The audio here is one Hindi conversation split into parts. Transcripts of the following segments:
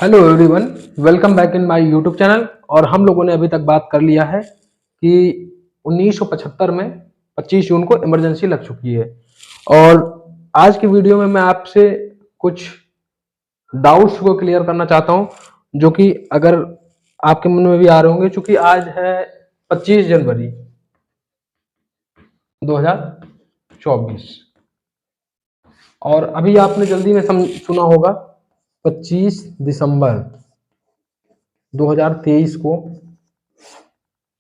Hello everyone, welcome back in my YouTube channel. और हम लोगों ने अभी तक बात कर लिया है कि 1975 में 25 जून को इमरजेंसी लग चुकी है। और आज की वीडियो में मैं आपसे कुछ डाउट्स को क्लियर करना चाहता हूं, जो कि अगर आपके मन में भी आ रहे होंगे, चूंकि आज है 25 जनवरी 2024 और अभी आपने जल्दी में सुना होगा 25 दिसंबर 2023 को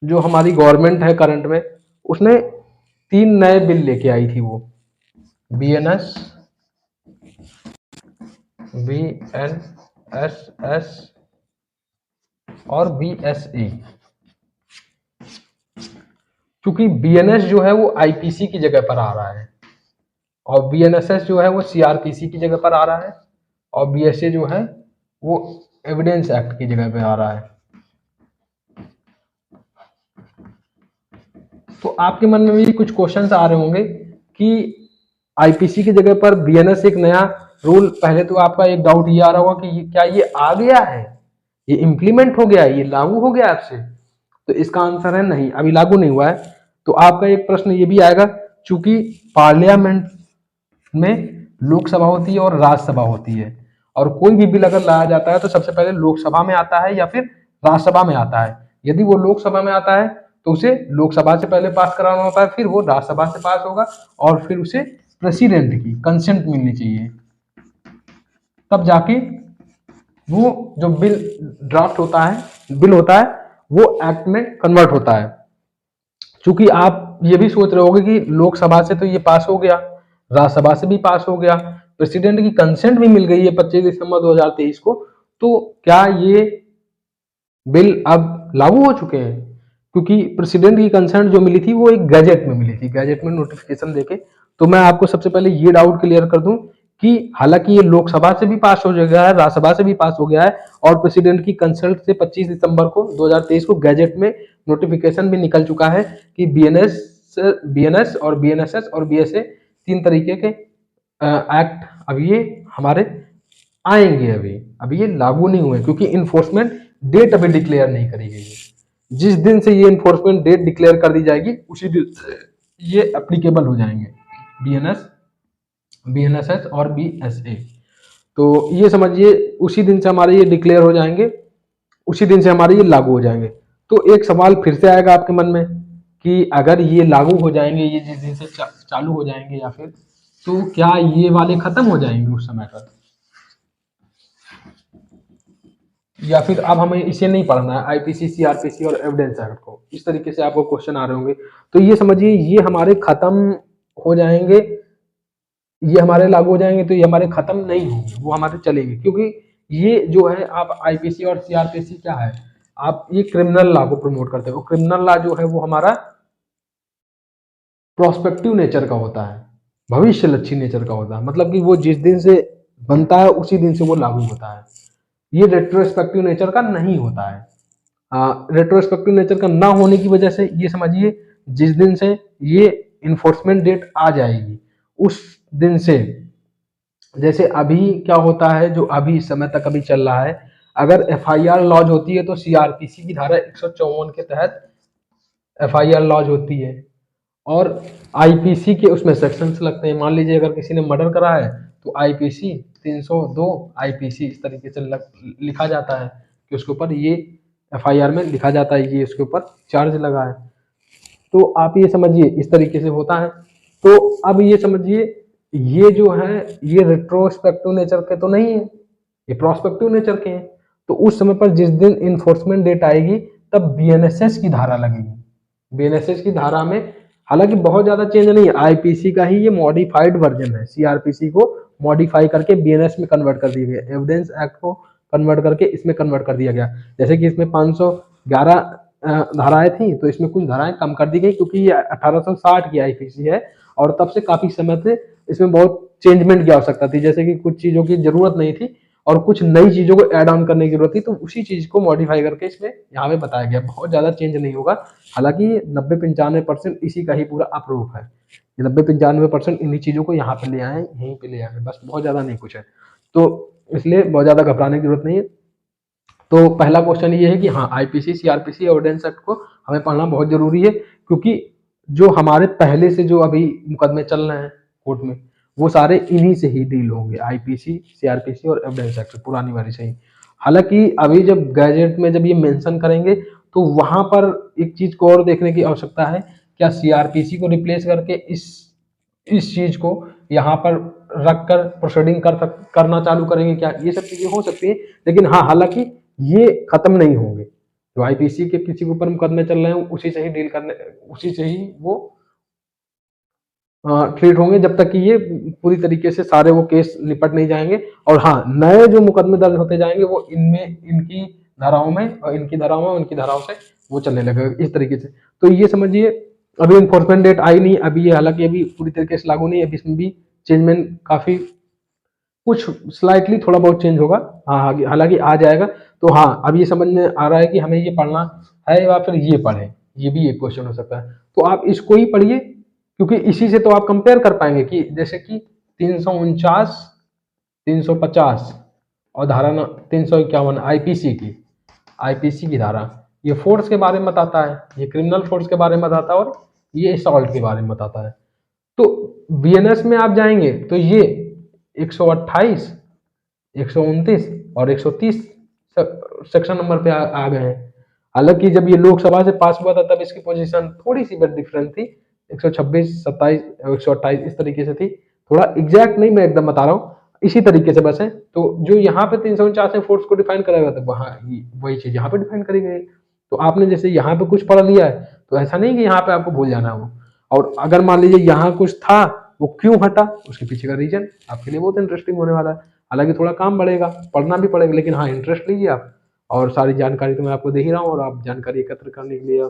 जो हमारी गवर्नमेंट है करंट में, उसने 3 नए बिल लेके आई थी। वो बीएनएस, बीएनएसएस और बीएसई। क्योंकि बीएनएस जो है वो आईपीसी की जगह पर आ रहा है और बीएनएसएस जो है वो सीआरपीसी की जगह पर आ रहा है और बीएसए जो है वो एविडेंस एक्ट की जगह पे आ रहा है। तो आपके मन में भी कुछ क्वेश्चंस आ रहे होंगे कि आईपीसी की जगह पर बीएनएस एक नया रूल। पहले तो आपका एक डाउट ये आ रहा होगा कि क्या ये आ गया है, ये इम्प्लीमेंट हो गया है, ये लागू हो गया आपसे? तो इसका आंसर है नहीं, अभी लागू नहीं हुआ है। तो आपका एक प्रश्न ये भी आएगा, चूंकि पार्लियामेंट में लोकसभा होती है और राज्यसभा होती है, और कोई भी बिल अगर लाया जाता है तो सबसे पहले लोकसभा में आता है या फिर राज्यसभा में आता है। यदि वो लोकसभा में आता है तो उसे लोकसभा से पहले पास कराना होता है, फिर वो राज्यसभा से पास होगा और फिर उसे प्रेसिडेंट की कंसेंट मिलनी चाहिए, तब जाके वो जो बिल ड्राफ्ट होता है, बिल होता है, वो एक्ट में कन्वर्ट होता है। चूंकि आप ये भी सोच रहे होगे कि लोकसभा से तो ये पास हो गया, राज्यसभा से भी पास हो गया, प्रेसिडेंट की कंसेंट भी मिल गई है 25 दिसंबर 2023 को, तो क्या ये बिल अब लागू हो चुके हैं? क्योंकि प्रेसिडेंट की कंसेंट जो मिली थी वो एक गैजेट में मिली थी, गैजेट में नोटिफिकेशन देके। तो मैं आपको सबसे पहले ये डाउट क्लियर कर दूं कि हालांकि ये लोकसभा से भी पास हो गया है, राज्यसभा से भी पास हो गया है और प्रेसिडेंट की कंसल्ट से 25 दिसंबर को 2023 को गैजेट में नोटिफिकेशन भी निकल चुका है कि बीएनएस और बीएनएसएस और बीएसए 3 तरीके के एक्ट अब ये हमारे आएंगे। अभी ये लागू नहीं हुए क्योंकि इन्फोर्समेंट डेट अभी डिक्लेयर नहीं करी गई है। जिस दिन से ये इन्फोर्समेंट डेट डिक्लेयर कर दी जाएगी उसी दिन से ये एप्लीकेबल हो जाएंगे, बीएनएस, बीएनएसएस और बीएसए। तो ये समझिए उसी दिन से हमारे ये डिक्लेयर हो जाएंगे, उसी दिन से हमारे ये लागू हो जाएंगे। तो एक सवाल फिर से आएगा आपके मन में कि अगर ये लागू हो जाएंगे, ये जिस दिन से चालू हो जाएंगे या फिर, तो क्या ये वाले खत्म हो जाएंगे उस समय पर, या फिर अब हमें इसे नहीं पढ़ना है, आईपीसी, सीआरपीसी और एविडेंस एक्ट को? इस तरीके से आपको क्वेश्चन आ रहे होंगे। तो ये समझिए ये हमारे खत्म हो जाएंगे, ये हमारे लागू हो जाएंगे, तो ये हमारे खत्म नहीं होंगे, वो हमारे चलेंगे। क्योंकि ये जो है आप आईपीसी और सीआरपीसी क्या है, आप ये क्रिमिनल लॉ को प्रमोट करते हो। क्रिमिनल लॉ जो है वो हमारा प्रोस्पेक्टिव नेचर का होता है, भविष्य लक्षी नेचर का होता है, मतलब कि वो जिस दिन से बनता है उसी दिन से वो लागू होता है। ये रेट्रोस्पेक्टिव नेचर का नहीं होता है। रेट्रोस्पेक्टिव नेचर का ना होने की वजह से ये समझिए जिस दिन से ये इन्फोर्समेंट डेट आ जाएगी उस दिन से, जैसे अभी क्या होता है, जो अभी इस समय तक अभी चल रहा है, अगर एफआईआर लॉन्च होती है तो सीआरपीसी की धारा 154 के तहत एफआईआर लॉन्च होती है और आईपीसी के उसमें सेक्शंस लगते हैं। मान लीजिए अगर किसी ने मर्डर करा है तो आईपीसी 302 आईपीसी इस तरीके से लिखा जाता है कि उसके ऊपर ये एफआईआर में लिखा जाता है, ये उसके ऊपर चार्ज लगा है। तो आप ये समझिए इस तरीके से होता है। तो अब ये समझिए ये जो है ये रेट्रोस्पेक्टिव नेचर के तो नहीं है, ये प्रोस्पेक्टिव नेचर के हैं। तो उस समय पर जिस दिन इन्फोर्समेंट डेट आएगी तब बीएनएसएस की धारा लगेगी। बीएनएसएस की धारा में हालांकि बहुत ज्यादा चेंज नहीं है, आईपीसी का ही ये मॉडिफाइड वर्जन है, सीआरपीसी को मॉडिफाई करके बीएनएस में कन्वर्ट कर दिया गया, एविडेंस एक्ट को कन्वर्ट करके इसमें कन्वर्ट कर दिया गया। जैसे कि इसमें 511 धाराएं थी तो इसमें कुछ धाराएं कम कर दी गई क्योंकि ये 1860 की आईपीसी है और तब से काफी समय से इसमें बहुत चेंजमेंट की आवश्यकता थी। जैसे कि कुछ चीजों की जरूरत नहीं थी और कुछ नई चीजों को ऐड ऑन करने की जरूरत थी, तो उसी चीज को मॉडिफाई करके इसमें यहाँ पे बताया गया। बहुत ज्यादा चेंज नहीं होगा, हालांकि 90-95% इसी का ही पूरा अप्रूव है। 90-95% इन्हीं चीजों को यहाँ पे ले आए, यहीं पे ले आए, बस बहुत ज्यादा नहीं कुछ है। तो इसलिए बहुत ज्यादा घबराने की जरूरत नहीं है। तो पहला क्वेश्चन ये है कि हाँ आईपीसी सीआरपीसी एविडेंस एक्ट को हमें पढ़ना बहुत जरूरी है, क्योंकि जो हमारे पहले से जो अभी मुकदमे चल रहे हैं कोर्ट में वो सारे इन्हीं से ही डील होंगे, आईपीसी सीआरपीसी और एविडेंस एक्ट पुरानी वाली से ही। हालांकि अभी जब गैजेट में जब ये मेंशन करेंगे तो वहां पर एक चीज को और देखने की आवश्यकता है, क्या सीआरपीसी को रिप्लेस करके इस चीज को यहाँ पर रख कर प्रोसीडिंग करना चालू करेंगे क्या, ये सब चीजें हो सकती है। लेकिन हाँ हालांकि ये खत्म नहीं होंगे, जो आईपीसी के किसी के ऊपर मुकदमे चल रहे हैं उसी से ही डील करने, उसी से ही वो ट्रीट होंगे जब तक कि ये पूरी तरीके से सारे वो केस निपट नहीं जाएंगे। और हाँ नए जो मुकदमे दर्ज होते जाएंगे वो इनमें इनकी धाराओं में और इनकी धाराओं में उनकी धाराओं से वो चलने लगेगा इस तरीके से। तो ये समझिए अभी इन्फोर्समेंट डेट आई नहीं, अभी ये हालांकि अभी पूरी तरीके से लागू नहीं है, अभी इसमें भी चेंजमेंट काफी कुछ स्लाइटली थोड़ा बहुत चेंज होगा, हाँ हालांकि आ जाएगा। तो हाँ अब ये समझ में आ रहा है कि हमें ये पढ़ना है या फिर ये पढ़े, ये भी एक क्वेश्चन हो सकता है। तो आप इसको ही पढ़िए, क्योंकि इसी से तो आप कंपेयर कर पाएंगे कि जैसे कि 349, 350 और धारा 351 आईपीसी की धारा, ये फोर्स के बारे में बताता है, ये क्रिमिनल फोर्स के बारे में बताता है और ये असॉल्ट के बारे में बताता है। तो बीएनएस में आप जाएंगे तो ये 128, 129 और 130 सेक्शन नंबर पे आ गए हैं। हालांकि जब ये लोकसभा से पास हुआ था तब इसकी पोजीशन थोड़ी सी बट डिफरेंट थी, 126, 27, 128 इस तरीके से थी, थोड़ा एग्जैक्ट नहीं मैं एकदम बता रहा हूँ, इसी तरीके से बस है। तो जो यहाँ पे 349 में फोर्स को डिफाइन करा गया था वहाँ वही चीज यहाँ पे डिफाइन करी गई। तो आपने जैसे यहाँ पे कुछ पढ़ लिया है तो ऐसा नहीं कि यहाँ पे आपको भूल जाना है वो, और अगर मान लीजिए यहाँ कुछ था वो क्यों हटा उसके पीछे का रीजन आपके लिए बहुत इंटरेस्टिंग होने वाला है। हालांकि थोड़ा काम बढ़ेगा, पढ़ना भी पड़ेगा, लेकिन हाँ इंटरेस्ट लीजिए आप, और सारी जानकारी तो मैं आपको दे ही रहा हूँ, और आप जानकारी एकत्र करने के लिए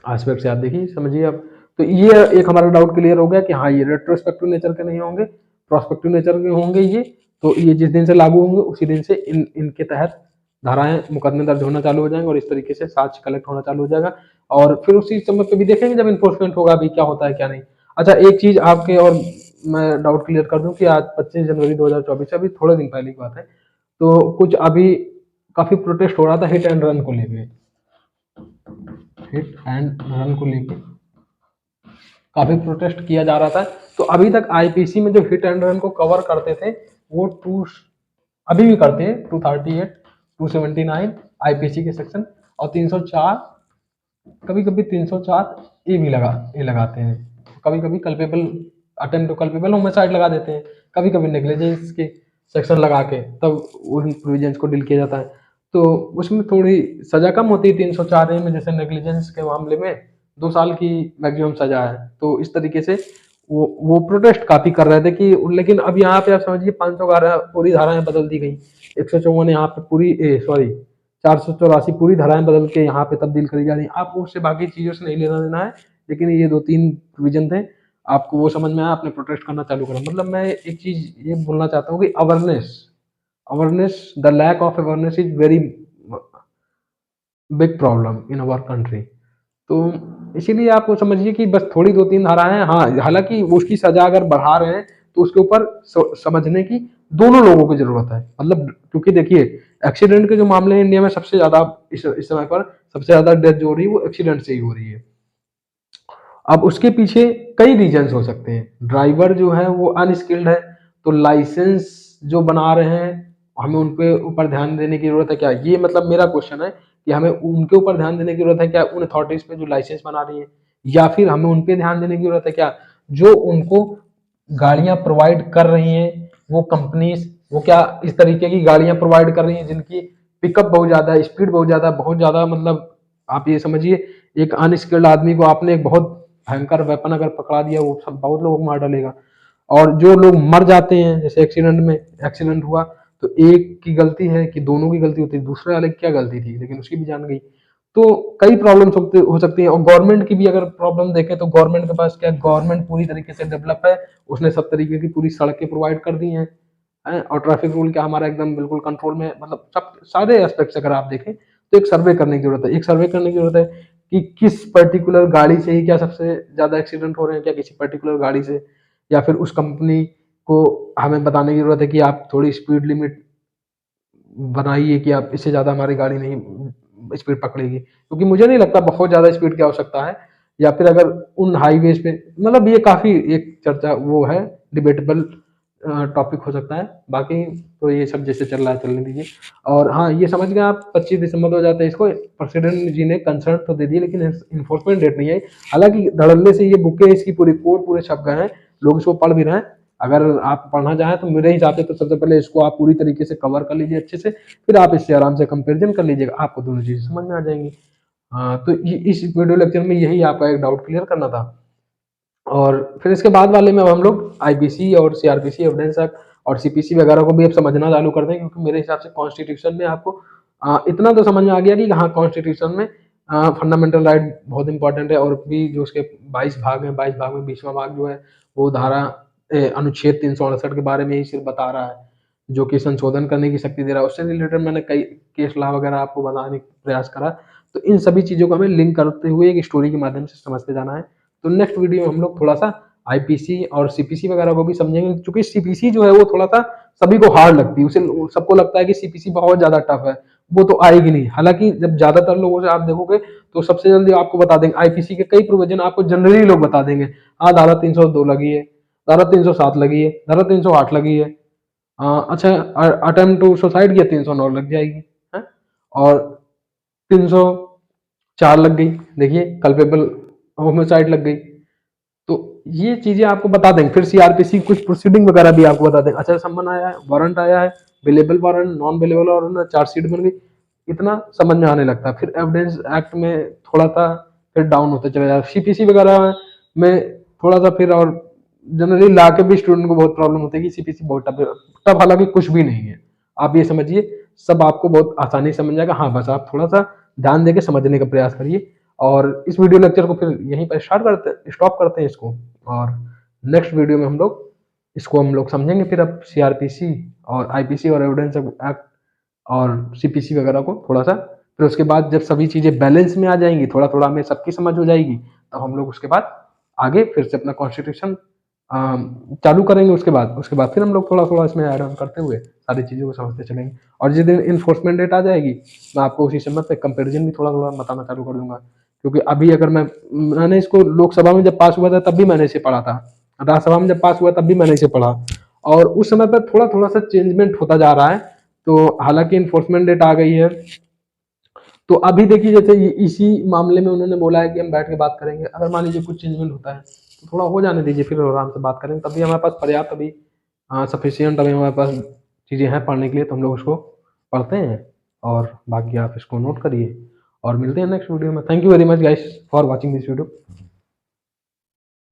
आस्पेक्ट से आप देखिए समझिए आप। तो ये एक हमारा डाउट क्लियर हो गया कि हाँ ये रेट्रोस्पेक्टिव नेचर के नहीं होंगे, प्रोस्पेक्टिव नेचर के होंगे ये। तो ये जिस दिन से लागू होंगे उसी दिन से इनके तहत धाराएं मुकदमे दर्ज होना चालू हो जाएंगे और इस तरीके से साक्ष्य कलेक्ट होना चालू हो जाएगा। और फिर उसी समय पे भी देखेंगे जब इन्फोर्समेंट होगा अभी क्या होता है क्या नहीं। अच्छा एक चीज आपके और मैं डाउट क्लियर कर दूं कि आज 25 जनवरी 2024 अभी थोड़े दिन पहले की बात है, तो कुछ अभी काफी प्रोटेस्ट हो रहा था हिट एंड रन को लेके, हिट एंड रन को लेके काफी प्रोटेस्ट किया जा रहा था। तो अभी तक आईपीसी में जो हिट एंड रन को कवर करते थे वो अभी भी करते हैं 238, 279 आईपीसी के सेक्शन और 304, कभी कभी 304 ए भी लगाते हैं, कभी कभी culpable attempt to culpable homicide लगा देते हैं, कभी कभी नेग्लिजेंस के सेक्शन लगा के तब उन प्रोविजंस को डील किया जाता है। तो उसमें थोड़ी सजा कम होती है 304 ए में, जैसे नेग्लिजेंस के मामले में 2 साल की मैक्सिमम सजा है। तो इस तरीके से वो प्रोटेस्ट काफी कर रहे थे कि, लेकिन अब यहाँ पे आप समझिए 500 पूरी धाराएं बदल दी गई, 154 यहाँ पे पूरी 484 पूरी धाराएं बदल के यहाँ पे तब्दील करी जा रही है। आपको उससे बाकी चीजों से नहीं लेना देना है, लेकिन ये 2-3 प्रोविजन थे आपको वो समझ में आया, आपने प्रोटेस्ट करना चालू करा। मतलब मैं एक चीज ये बोलना चाहता हूँ कि awareness the lack of awareness is very big problem in our country. तो इसीलिए आप वो समझिए कि बस थोड़ी 2-3 धाराएं हैं, हाँ हालांकि उसकी सजा अगर बढ़ा रहे हैं तो उसके ऊपर समझने की दोनों लोगों की जरूरत है। मतलब क्योंकि देखिए एक्सीडेंट के जो मामले हैं इंडिया में सबसे ज्यादा इस समय पर सबसे ज्यादा डेथ जो हो रही है वो एक्सीडेंट से ही हो रही है। अब उसके पीछे कई रीजंस हो सकते हैं, ड्राइवर जो है वो अनस्किल्ड है, तो लाइसेंस जो बना रहे हैं हमें उनके ऊपर ध्यान देने की जरूरत है क्या, ये मतलब मेरा क्वेश्चन है कि हमें उनके ऊपर ध्यान देने की जरूरत है क्या, उन अथॉरिटीज पे जो लाइसेंस बना रही है, या फिर हमें उन पे ध्यान देने की जरूरत है क्या जो उनको गाड़ियां प्रोवाइड कर रही हैं वो कंपनीज, वो क्या इस तरीके की गाड़ियां प्रोवाइड कर रही हैं जिनकी पिकअप बहुत ज्यादा है, स्पीड बहुत ज्यादा, मतलब आप ये समझिए एक अनस्किल्ड आदमी को आपने एक बहुत भयंकर वेपन अगर पकड़ा दिया वो सब बहुत लोगों को मार डालेगा। और जो लोग मर जाते हैं जैसे एक्सीडेंट हुआ तो एक की गलती है कि दोनों की गलती होती है, दूसरे वाले की क्या गलती थी लेकिन उसकी भी जान गई। तो कई प्रॉब्लम्स हो सकती है। और गवर्नमेंट की भी अगर प्रॉब्लम देखें तो गवर्नमेंट के पास क्या, गवर्नमेंट पूरी तरीके से डेवलप है, उसने सब तरीके की पूरी सड़कें प्रोवाइड कर दी हैं, और ट्रैफिक रूल क्या हमारा एकदम बिल्कुल कंट्रोल में, मतलब सब सारे एस्पेक्ट्स अगर आप देखें तो एक सर्वे करने की जरूरत है, एक सर्वे करने की जरूरत है कि किस पर्टिकुलर गाड़ी से ही क्या सबसे ज्यादा एक्सीडेंट हो रहे हैं, क्या किसी पर्टिकुलर गाड़ी से, या फिर उस कंपनी को हमें बताने की जरूरत है कि आप थोड़ी स्पीड लिमिट बनाई है कि आप इससे ज़्यादा हमारी गाड़ी नहीं स्पीड पकड़ेगी, क्योंकि मुझे नहीं लगता बहुत ज़्यादा स्पीड की आवश्यकता है। या फिर अगर उन हाईवेज पे, मतलब ये काफ़ी एक चर्चा वो है, डिबेटेबल टॉपिक हो सकता है। बाकी तो ये सब जैसे चल रहा है चलने दीजिए। और हाँ, ये समझ गए आप 25 दिसंबर हो जाता है इसको, प्रेसिडेंट जी ने कंसर्न तो दे दिए लेकिन इन्फोर्समेंट डेट नहीं आई। हालांकि धड़ल्ले से ये बुकें, इसकी पूरी कोड पूरे छप गए हैं, लोग इसको पढ़ भी रहे हैं। अगर आप पढ़ना चाहें तो मेरे हिसाब से तो सबसे पहले इसको आप पूरी तरीके से कवर कर लीजिए अच्छे से, फिर आप इससे आराम से कंपेरिजन कर लीजिएगा, आपको दोनों चीजें समझ में आ जाएंगी। हाँ, तो इस वीडियो लेक्चर में यही आपका एक डाउट क्लियर करना था। और फिर इसके बाद वाले में अब हम लोग आईपीसी और सीआरपीसी एविडेंस एक्ट और सीपीसी वगैरह को भी अब समझना चालू कर दें, क्योंकि मेरे हिसाब से कॉन्स्टिट्यूशन में आपको इतना तो समझ में आ गया कि हाँ, कॉन्स्टिट्यूशन में फंडामेंटल राइट बहुत इंपॉर्टेंट है। और भी जो उसके 22 भाग हैं, 22 भाग में 20वां भाग जो है वो धारा अनुच्छेद 368 के बारे में ही सिर्फ बता रहा है, जो कि संशोधन करने की शक्ति दे रहा है। उससे रिलेटेड मैंने कई केस लॉ वगैरह आपको बताने का प्रयास करा। तो इन सभी चीज़ों को हमें लिंक करते हुए एक स्टोरी के माध्यम से समझते जाना है। तो नेक्स्ट वीडियो में हम लोग थोड़ा सा आईपीसी और सीपीसी वगैरह को भी समझेंगे, क्योंकि सीपीसी जो है वो थोड़ा सा सभी को हार्ड लगती है, उसे सबको लगता है कि सीपीसी बहुत ज्यादा टफ है, वो तो आएगी नहीं। हालांकि जब ज्यादातर लोगों से आप देखोगे तो सबसे जल्दी आपको बता देंगे आईपीसी के कई प्रोविजन आपको जनरली लोग बता देंगे। हाँ, धारा 302 लगी है, धारा 307 लगी है, धारा 308 लगी है। अच्छा, अटेम्प्ट टू सुसाइड की 309 लग जाएगी है, और 304 लग गई, देखिए कल्पेबल होमिसाइड लग गई। तो ये चीजें आपको बता देंगे। फिर सीआरपीसी कुछ प्रोसीडिंग वगैरह भी आपको बता देंगे। अच्छा, सम्मन आया है, वारंट आया है, billable warrant, non billable warrant, chargesheet बन गई, इतना समझ में आने लगता है। फिर एविडेंस एक्ट में थोड़ा सा फिर डाउन होते चले जाता है। सीपीसी वगैरह में थोड़ा सा फिर, और जनरली ला के भी स्टूडेंट को बहुत प्रॉब्लम होती है कि सीपीसी बहुत टफ है। टफ हालांकि कुछ भी नहीं है, आप ये समझिए सब आपको बहुत आसानी से समझ जाएगा। हाँ, बस आप थोड़ा सा ध्यान देके समझने का प्रयास करिए। और इस वीडियो लेक्चर को फिर यहीं पर स्टॉप करते हैं इसको, और नेक्स्ट वीडियो में हम लोग समझेंगे फिर अब सीआरपीसी और आईपीसी और एविडेंस एक्ट और सीपीसी वगैरह को थोड़ा सा। फिर उसके बाद जब सभी चीजें बैलेंस में आ जाएंगी, थोड़ा थोड़ा हमें सबकी समझ हो जाएगी, तब हम लोग उसके बाद आगे फिर से अपना कॉन्स्टिट्यूशन चालू करेंगे। उसके बाद फिर हम लोग थोड़ा थोड़ा इसमें ऐड ऑन करते हुए सारी चीज़ों को समझते चलेंगे। और जिस दिन इन्फोर्समेंट डेट आ जाएगी, मैं आपको उसी समय पे कंपैरिजन भी थोड़ा थोड़ा बताना चालू कर दूंगा। क्योंकि अभी अगर मैंने इसको लोकसभा में जब पास हुआ था तब भी मैंने इसे पढ़ा था, राज्यसभा में जब पास हुआ तब भी मैंने इसे पढ़ा, और उस समय पर थोड़ा थोड़ा सा चेंजमेंट होता जा रहा है। तो हालांकि इन्फोर्समेंट डेट आ गई है, तो अभी देखिए जैसे इसी मामले में उन्होंने बोला है कि हम बैठ के बात करेंगे। अगर मान लीजिए कुछ चेंजमेंट होता है तो थोड़ा हो जाने दीजिए, फिर आराम से बात करेंगे। तभी हमारे पास पर्याप्त, अभी सफिशियंट अभी हमारे पास चीज़ें हैं पढ़ने के लिए, तो हम लोग उसको पढ़ते हैं। और बाकी आप इसको नोट करिए और मिलते हैं नेक्स्ट वीडियो में। Thank you very much guys for watching this video.